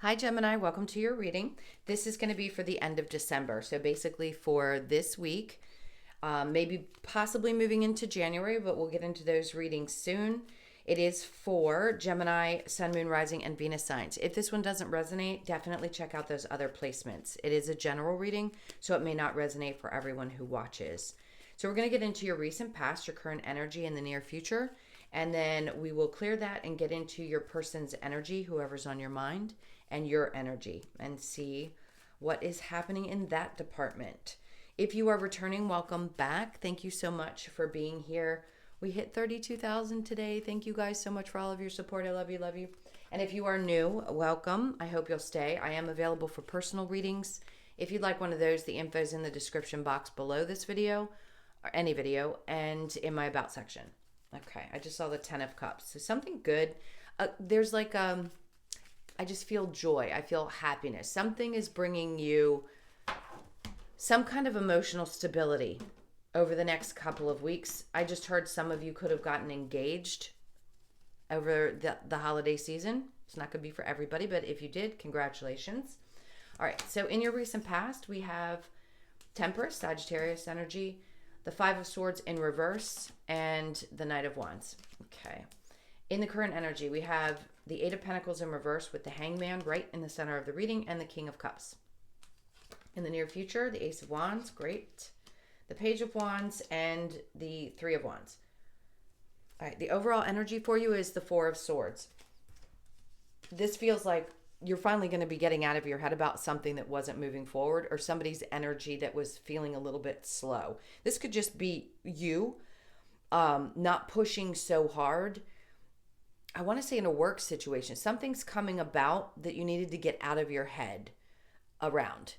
Hi, Gemini. Welcome to your reading. This is going to be for the end of December. So basically for this week, maybe possibly moving into January, but we'll get into those readings soon. It is for Gemini, Sun, Moon, Rising, and Venus signs. If this one doesn't resonate, definitely check out those other placements. It is a general reading, so it may not resonate for everyone who watches. So we're going to get into your recent past, your current energy, and the near future. And then we will clear that and get into your person's energy, whoever's on your mind, and your energy, and see what is happening in that department. If you are returning, welcome back. Thank you so much for being here. We hit 32,000 today. Thank you guys so much for all of your support. I love you, love you. And if you are new, welcome. I hope you'll stay. I am available for personal readings. If you'd like one of those, the info is in the description box below this video, or any video, and in my about section. Okay, I just saw the 10 of Cups. So something good. There's like I just feel joy. I feel happiness. Something is bringing you some kind of emotional stability over the next couple of weeks. I just heard some of you could have gotten engaged over the holiday season. It's not going to be for everybody, but if you did, congratulations. All right, so in your recent past, we have Temperance, Sagittarius energy, the Five of Swords in reverse, and the Knight of Wands. Okay. In the current energy, we have the Eight of Pentacles in reverse with the Hangman right in the center of the reading and the King of Cups. In the near future, the Ace of Wands, great. The Page of Wands and the Three of Wands. All right, the overall energy for you is the Four of Swords. This feels like you're finally going to be getting out of your head about something that wasn't moving forward, or somebody's energy that was feeling a little bit slow. This could just be you not pushing so hard. I want to say in a work situation, something's coming about that you needed to get out of your head around.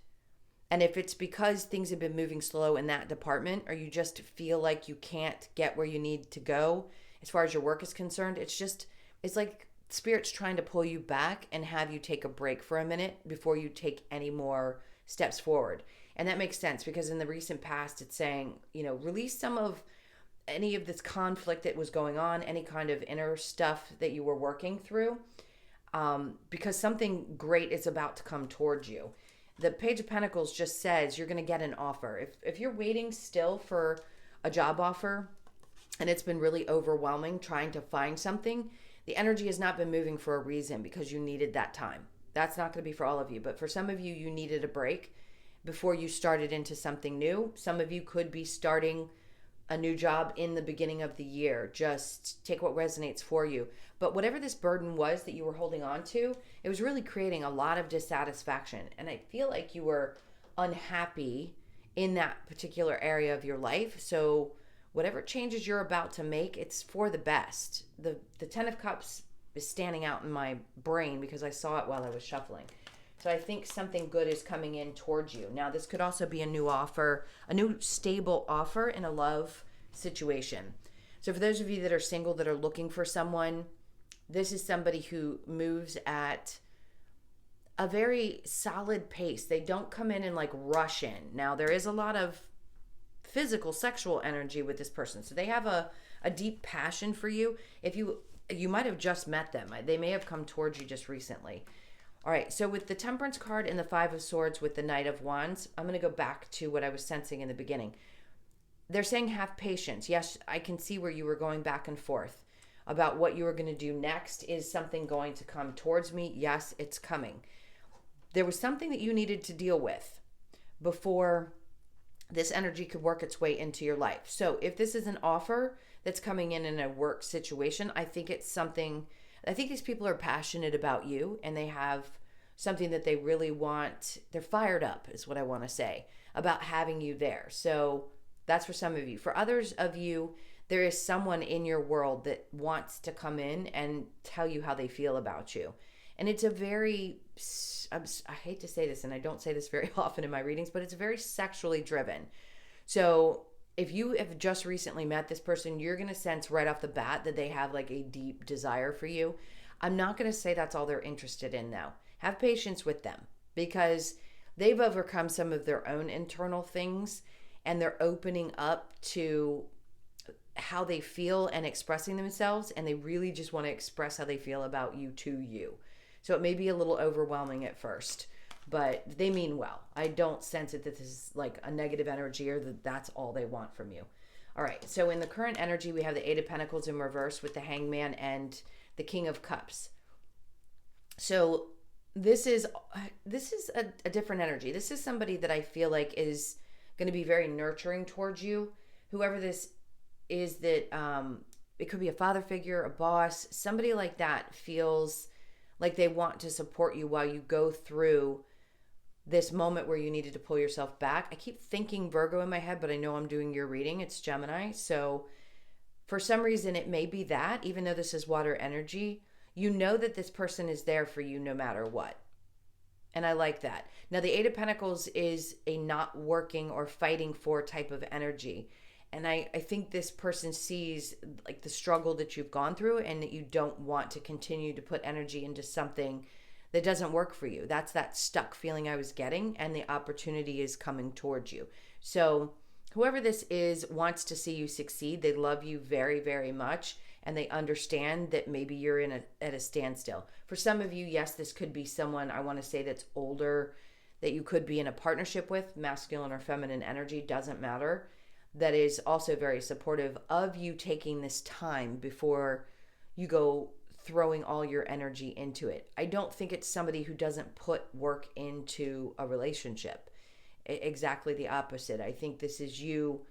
And if it's because things have been moving slow in that department, or you just feel like you can't get where you need to go as far as your work is concerned, it's like Spirit's trying to pull you back and have you take a break for a minute before you take any more steps forward. And that makes sense because in the recent past, it's saying, release some of any of this conflict that was going on, any kind of inner stuff that you were working through, because something great is about to come towards you. The Page of Pentacles just says you're going to get an offer. If you're waiting still for a job offer and it's been really overwhelming trying to find something, the energy has not been moving for a reason because you needed that time. That's not going to be for all of you, but for some of you, you needed a break before you started into something new. Some of you could be starting a new job in the beginning of the year. Just take what resonates for you. But whatever this burden was that you were holding on to, it was really creating a lot of dissatisfaction. And I feel like you were unhappy in that particular area of your life. So whatever changes you're about to make, it's for the best. The 10 of Cups is standing out in my brain because I saw it while I was shuffling. So I think something good is coming in towards you. Now, this could also be a new offer, a new stable offer in a love situation. So for those of you that are single, that are looking for someone, this is somebody who moves at a very solid pace. They don't come in and like rush in. Now, there is a lot of physical, sexual energy with this person. So they have a deep passion for you. If you might have just met them. They may have come towards you just recently. All right, so with the Temperance card and the Five of Swords with the Knight of Wands, I'm going to go back to what I was sensing in the beginning. They're saying have patience. Yes, I can see where you were going back and forth about what you were going to do next. Is something going to come towards me? Yes, it's coming. There was something that you needed to deal with before this energy could work its way into your life. So if this is an offer that's coming in a work situation, I think it's something... I think these people are passionate about you and they have something that they really want. They're fired up is what I want to say about having you there. So that's for some of you. For others of you, there is someone in your world that wants to come in and tell you how they feel about you. And it's a very, I hate to say this and I don't say this very often in my readings, but it's very sexually driven. So if you have just recently met this person, you're going to sense right off the bat that they have like a deep desire for you. I'm not going to say that's all they're interested in though. Have patience with them because they've overcome some of their own internal things and they're opening up to how they feel and expressing themselves, and they really just want to express how they feel about you to you. So it may be a little overwhelming at first, but they mean well. I don't sense it that this is like a negative energy or that that's all they want from you. All right, so in the current energy, we have the Eight of Pentacles in reverse with the Hangman and the King of Cups. So this is a different energy. This is somebody that I feel like is going to be very nurturing towards you. Whoever this is, that it could be a father figure, a boss, somebody like that feels like they want to support you while you go through this moment where you needed to pull yourself back. I keep thinking Virgo in my head, but I know I'm doing your reading. It's Gemini. So for some reason, it may be that, even though this is water energy, you know that this person is there for you no matter what. And I like that. Now, the Eight of Pentacles is a not working or fighting for type of energy. And I think this person sees like the struggle that you've gone through and that you don't want to continue to put energy into something that doesn't work for you. That's that stuck feeling I was getting, and the opportunity is coming towards you. So whoever this is wants to see you succeed. They love you very, very much, and they understand that maybe you're at a standstill. For some of you, yes, this could be someone, I want to say, that's older, that you could be in a partnership with, masculine or feminine energy, doesn't matter, that is also very supportive of you taking this time before you go throwing all your energy into it. I don't think it's somebody who doesn't put work into a relationship. Exactly the opposite. I think this is you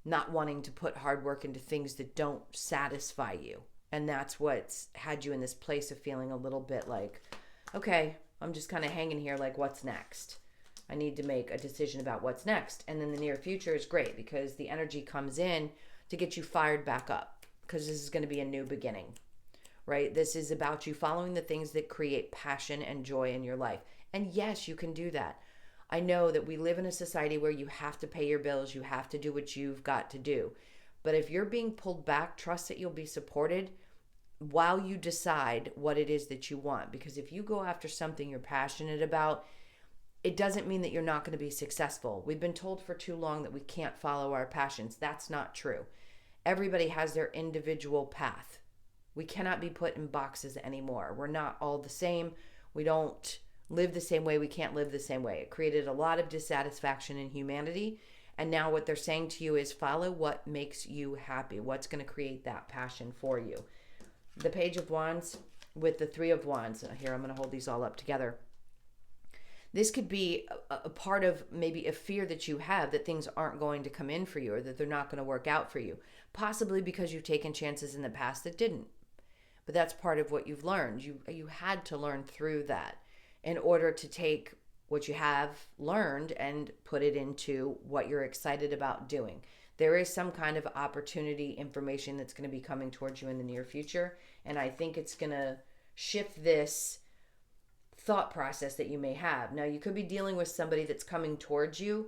not wanting to put hard work into things that don't satisfy you. And that's what's had you in this place of feeling a little bit like, okay, I'm just kind of hanging here like, what's next? I need to make a decision about what's next. And then the near future is great because the energy comes in to get you fired back up, because this is going to be a new beginning, right? This is about you following the things that create passion and joy in your life. And yes, you can do that. I know that we live in a society where you have to pay your bills, you have to do what you've got to do. But if you're being pulled back, trust that you'll be supported while you decide what it is that you want. Because if you go after something you're passionate about, it doesn't mean that you're not going to be successful. We've been told for too long that we can't follow our passions. That's not true. Everybody has their individual path. We cannot be put in boxes anymore. We're not all the same. We don't live the same way. We can't live the same way. It created a lot of dissatisfaction in humanity. And now what they're saying to you is follow what makes you happy. What's going to create that passion for you? The Page of Wands with the Three of Wands. Here, I'm going to hold these all up together. This could be a part of maybe a fear that you have that things aren't going to come in for you or that they're not going to work out for you. Possibly because you've taken chances in the past that didn't. But that's part of what you've learned. You had to learn through that in order to take what you have learned and put it into what you're excited about doing. There is some kind of opportunity information that's going to be coming towards you in the near future. And I think it's going to shift this thought process that you may have. Now, you could be dealing with somebody that's coming towards you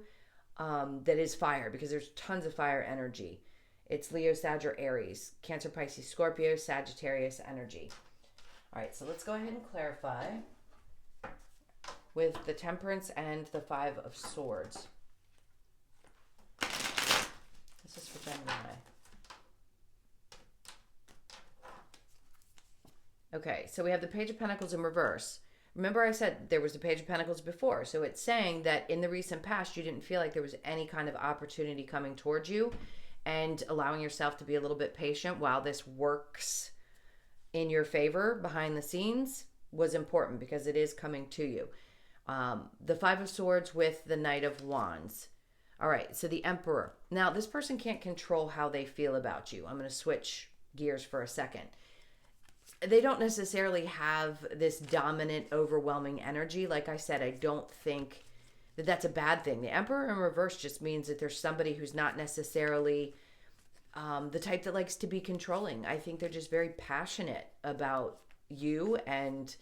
that is fire, because there's tons of fire energy. It's Leo, Sag, or Aries, Cancer, Pisces, Scorpio, Sagittarius energy. All right, so let's go ahead and clarify with the Temperance and the Five of Swords. This is for Gemini. Okay, so we have the Page of Pentacles in reverse. Remember I said there was the Page of Pentacles before. So it's saying that in the recent past, you didn't feel like there was any kind of opportunity coming towards you, and allowing yourself to be a little bit patient while this works in your favor behind the scenes was important, because it is coming to you. The Five of Swords with the Knight of Wands. All right, so the Emperor. Now, this person can't control how they feel about you. I'm going to switch gears for a second. They don't necessarily have this dominant, overwhelming energy. Like I said, I don't think that that's a bad thing. The Emperor in reverse just means that there's somebody who's not necessarily the type that likes to be controlling. I think they're just very passionate about you and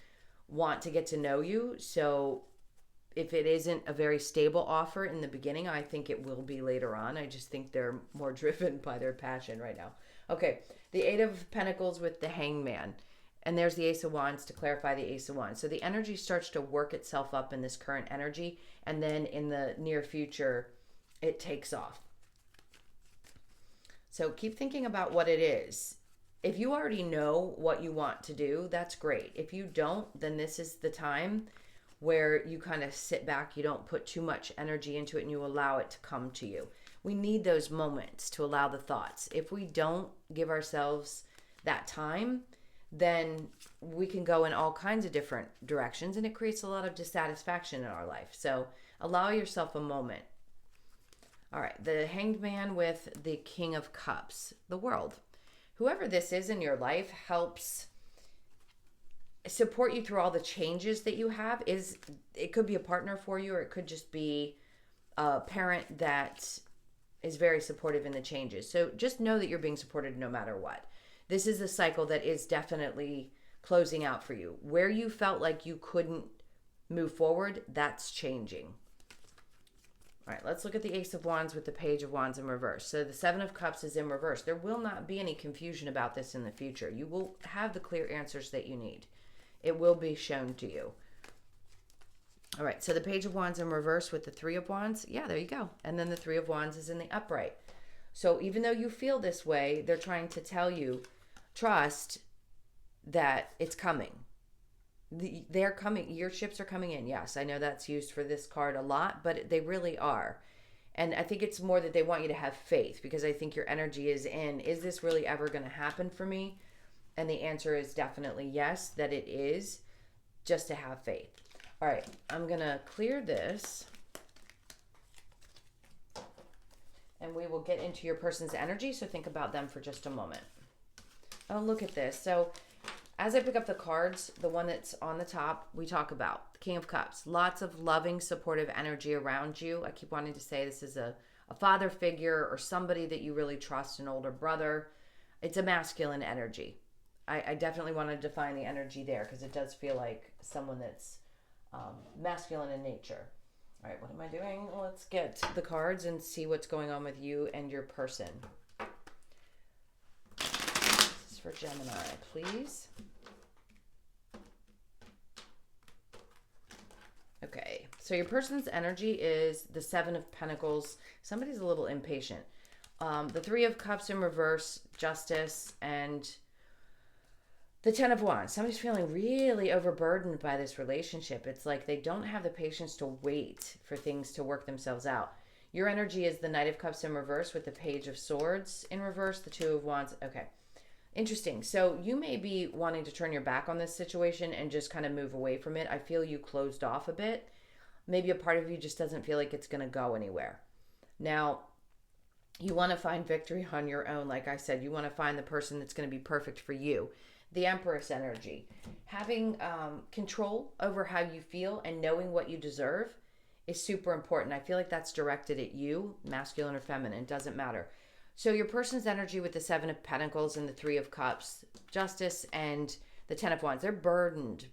want to get to know you. So if it isn't a very stable offer in the beginning, I think it will be later on. I just think they're more driven by their passion right now. Okay, the Eight of Pentacles with the Hangman. And there's the Ace of Wands to clarify the Ace of Wands. So the energy starts to work itself up in this current energy. And then in the near future, it takes off. So keep thinking about what it is. if you already know what you want to do, that's great. If you don't, then this is the time where you kind of sit back, you don't put too much energy into it, and you allow it to come to you. We need those moments to allow the thoughts. If we don't give ourselves that time, then we can go in all kinds of different directions, and it creates a lot of dissatisfaction in our life. So allow yourself a moment. All right, the Hanged Man with the King of Cups, the World. Whoever this is in your life helps support you through all the changes that you have. It could be a partner for you, or it could just be a parent that is very supportive in the changes. So just know that you're being supported no matter what. This is a cycle that is definitely closing out for you. Where you felt like you couldn't move forward, that's changing. All right, let's look at the Ace of Wands with the Page of Wands in reverse. So the Seven of Cups is in reverse. There will not be any confusion about this in the future. You will have the clear answers that you need. It will be shown to you. All right, so the Page of Wands in reverse with the Three of Wands. Yeah, there you go. And then the Three of Wands is in the upright. So even though you feel this way, they're trying to tell you, trust that it's coming. They're coming. Your ships are coming in. Yes, I know that's used for this card a lot, but they really are. And I think it's more that they want you to have faith, because I think your energy is in, is this really ever going to happen for me? And the answer is definitely yes, that it is, just to have faith. All right, I'm going to clear this. And we will get into your person's energy, so think about them for just a moment. Oh, look at this. So as I pick up the cards, the one that's on the top, we talk about the King of Cups. Lots of loving, supportive energy around you. I keep wanting to say this is a father figure or somebody that you really trust, an older brother. It's a masculine energy. I definitely want to define the energy there, because it does feel like someone that's masculine in nature. All right, what am I doing? Let's get the cards and see what's going on with you and your person. This is for Gemini, please. Okay, so your person's energy is the Seven of Pentacles. Somebody's a little impatient. The Three of Cups in reverse, Justice, and the Ten of Wands. Somebody's feeling really overburdened by this relationship. It's like they don't have the patience to wait for things to work themselves out. Your energy is the Knight of Cups in reverse with the Page of Swords in reverse, the Two of Wands. Okay, interesting. So you may be wanting to turn your back on this situation and just kind of move away from it. I feel you closed off a bit. Maybe a part of you just doesn't feel like it's going to go anywhere. Now, you want to find victory on your own. Like I said, you want to find the person that's going to be perfect for you. The Empress energy. Having control over how you feel and knowing what you deserve is super important. I feel like that's directed at you, masculine or feminine, doesn't matter. So your person's energy with the Seven of Pentacles and the Three of Cups, Justice, and the Ten of Wands, they're burdened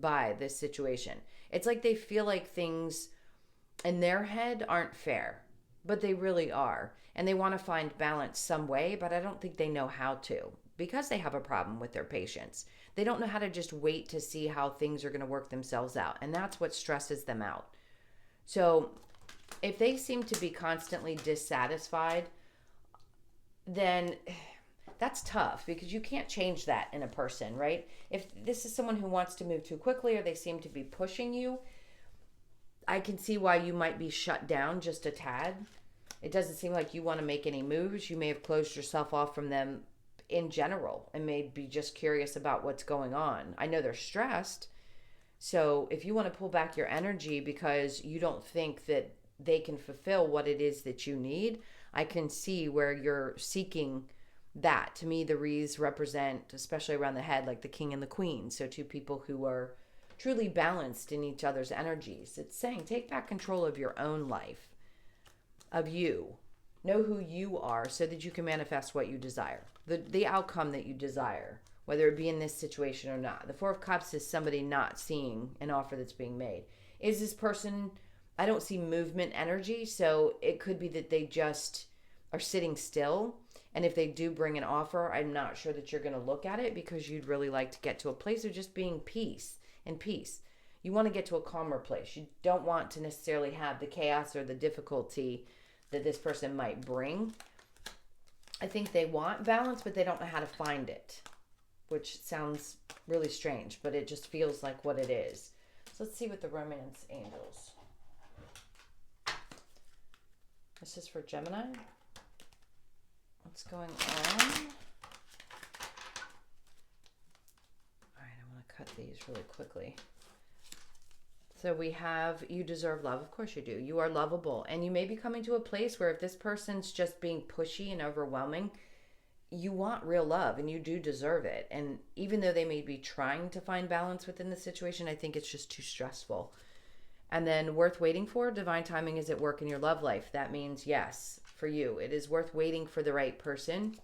by this situation. It's like they feel like things in their head aren't fair, but they really are. And they want to find balance some way, but I don't think they know how to, because they have a problem with their patience. They don't know how to just wait to see how things are going to work themselves out. And that's what stresses them out. So if they seem to be constantly dissatisfied, then that's tough, because you can't change that in a person, right? If this is someone who wants to move too quickly, or they seem to be pushing you, I can see why you might be shut down just a tad. It doesn't seem like you want to make any moves. You may have closed yourself off from them in general and may be just curious about what's going on. I know they're stressed. So if you want to pull back your energy because you don't think that they can fulfill what it is that you need, I can see where you're seeking that. To me, the Rees represent, especially around the head, like the King and the Queen. So two people who are truly balanced in each other's energies. It's saying take back control of your own life, of you. Know who you are so that you can manifest what you desire, the outcome that you desire, whether it be in this situation or not. The Four of Cups is somebody not seeing an offer that's being made. Is this person, I don't see movement energy, so it could be that they just are sitting still. And if they do bring an offer, I'm not sure that you're going to look at it, because you'd really like to get to a place of just being peace. You want to get to a calmer place. You don't want to necessarily have the chaos or the difficulty that this person might bring. I think they want balance, but they don't know how to find it, which sounds really strange, but it just feels like what it is. So let's see what the romance angels. This is for Gemini. What's going on? All right, I want to cut these really quickly. So we have, you deserve love. Of course you do. You are lovable. And you may be coming to a place where if this person's just being pushy and overwhelming, you want real love and you do deserve it. And even though they may be trying to find balance within the situation, I think it's just too stressful. And then worth waiting for, divine timing is at work in your love life. That means yes, for you. It is worth waiting for the right person.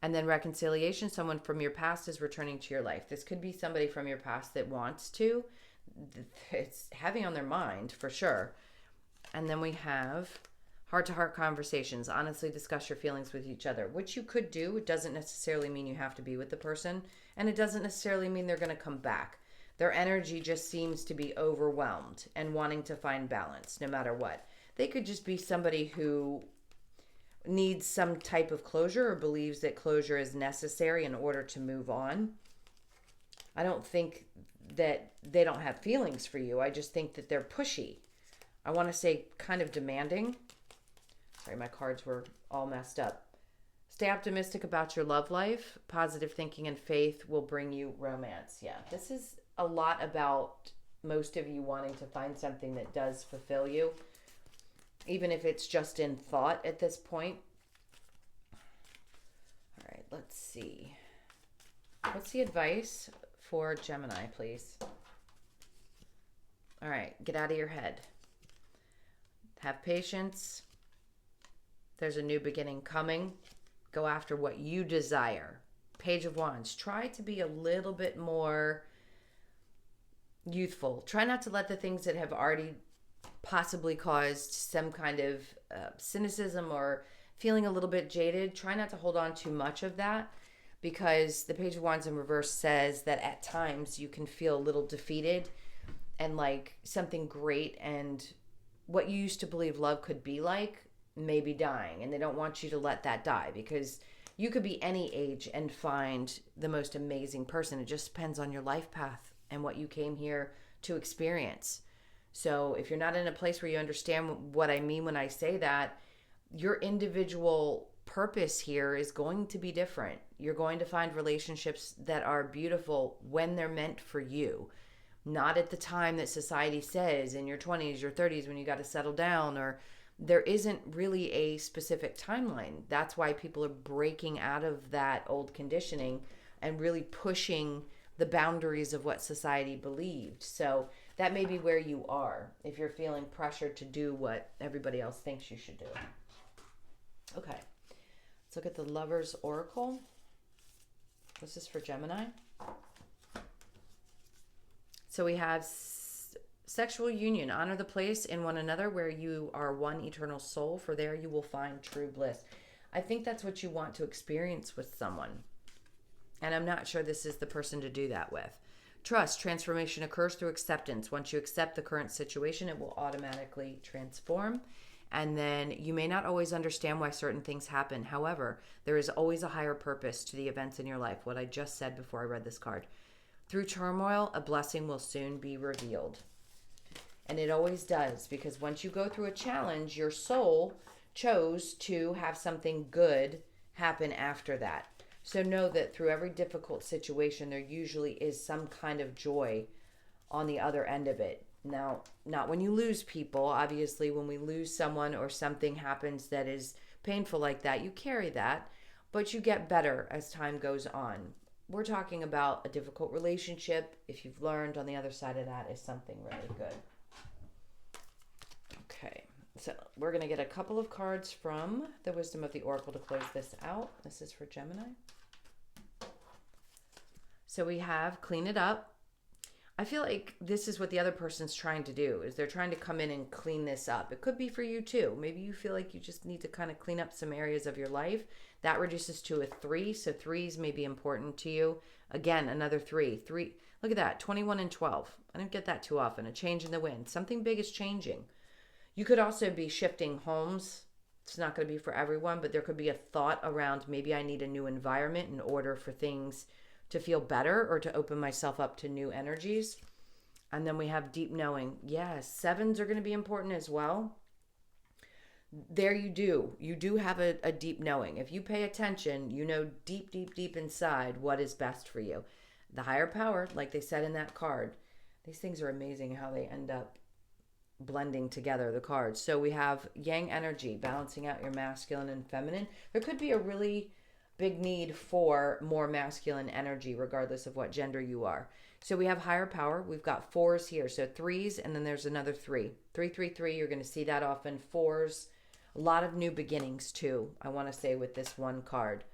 And then reconciliation, someone from your past is returning to your life. This could be somebody from your past that wants to. It's heavy on their mind for sure. And then we have heart-to-heart conversations. Honestly discuss your feelings with each other, which you could do. It doesn't necessarily mean you have to be with the person, and it doesn't necessarily mean they're going to come back. Their energy just seems to be overwhelmed and wanting to find balance no matter what. They could just be somebody who needs some type of closure or believes that closure is necessary in order to move on. I don't think that they don't have feelings for you. I just think that they're pushy. I want to say kind of demanding. Sorry, my cards were all messed up. Stay optimistic about your love life. Positive thinking and faith will bring you romance. Yeah, this is a lot about most of you wanting to find something that does fulfill you, even if it's just in thought at this point. All right, let's see. What's the advice for Gemini, please? All right, get out of your head. Have patience. There's a new beginning coming. Go after what you desire. Page of Wands. Try to be a little bit more youthful. Try not to let the things that have already possibly caused some kind of cynicism or feeling a little bit jaded. Try not to hold on too much of that, because the Page of Wands in reverse says that at times you can feel a little defeated and like something great and what you used to believe love could be like may be dying, and they don't want you to let that die, because you could be any age and find the most amazing person. It just depends on your life path and what you came here to experience. So if you're not in a place where you understand what I mean when I say that, your individual purpose here is going to be different. You're going to find relationships that are beautiful when they're meant for you, not at the time that society says in your 20s, your 30s, when you got to settle down, or there isn't really a specific timeline. That's why people are breaking out of that old conditioning and really pushing the boundaries of what society believed. So that may be where you are if you're feeling pressured to do what everybody else thinks you should do. Okay, let's look at the Lover's Oracle. This is for Gemini. So we have sexual union. Honor the place in one another where you are one eternal soul, for there you will find true bliss. I think that's what you want to experience with someone. And I'm not sure this is the person to do that with. Trust. Transformation occurs through acceptance. Once you accept the current situation, it will automatically transform. And then you may not always understand why certain things happen. However, there is always a higher purpose to the events in your life. What I just said before I read this card. Through turmoil, a blessing will soon be revealed. And it always does, because once you go through a challenge, your soul chose to have something good happen after that. So know that through every difficult situation, there usually is some kind of joy on the other end of it. Now, not when you lose people. Obviously, when we lose someone or something happens that is painful like that, you carry that, but you get better as time goes on. We're talking about a difficult relationship. If you've learned on the other side of that is something really good. Okay, so we're going to get a couple of cards from the Wisdom of the Oracle to close this out. This is for Gemini. So we have clean it up. I feel like this is what the other person's trying to do, is they're trying to come in and clean this up. It could be for you too. Maybe you feel like you just need to kind of clean up some areas of your life. That reduces to a 3, so 3s may be important to you. Again, another 3. Look at that, 21 and 12. I don't get that too often. A change in the wind. Something big is changing. You could also be shifting homes It's not going to be for everyone, but there could be a thought around maybe I need a new environment in order for things to feel better or to open myself up to new energies. And then we have deep knowing. Yes, sevens are going to be important as well. There you do. You do have a deep knowing. If you pay attention, you know deep, deep, deep inside what is best for you. The higher power, like they said in that card, these things are amazing how they end up blending together, the cards. So we have yang energy, balancing out your masculine and feminine. There could be a really big need for more masculine energy, regardless of what gender you are. So we have higher power. We've got fours here. So threes, and then there's another three. 333, you're going to see that often. Fours, a lot of new beginnings too, I want to say, with this one card.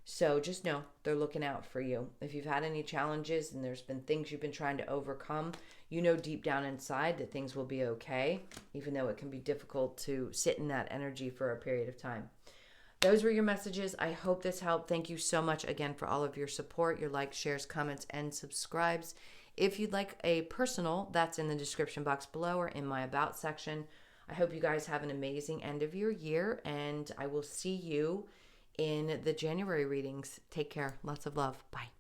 So just know they're looking out for you. If you've had any challenges and there's been things you've been trying to overcome, you know deep down inside that things will be okay, even though it can be difficult to sit in that energy for a period of time. Those were your messages. I hope this helped. Thank you so much again for all of your support, your likes, shares, comments, and subscribes. If you'd like a personal, that's in the description box below or in my about section. I hope you guys have an amazing end of your year, and I will see you in the January readings. Take care. Lots of love. Bye.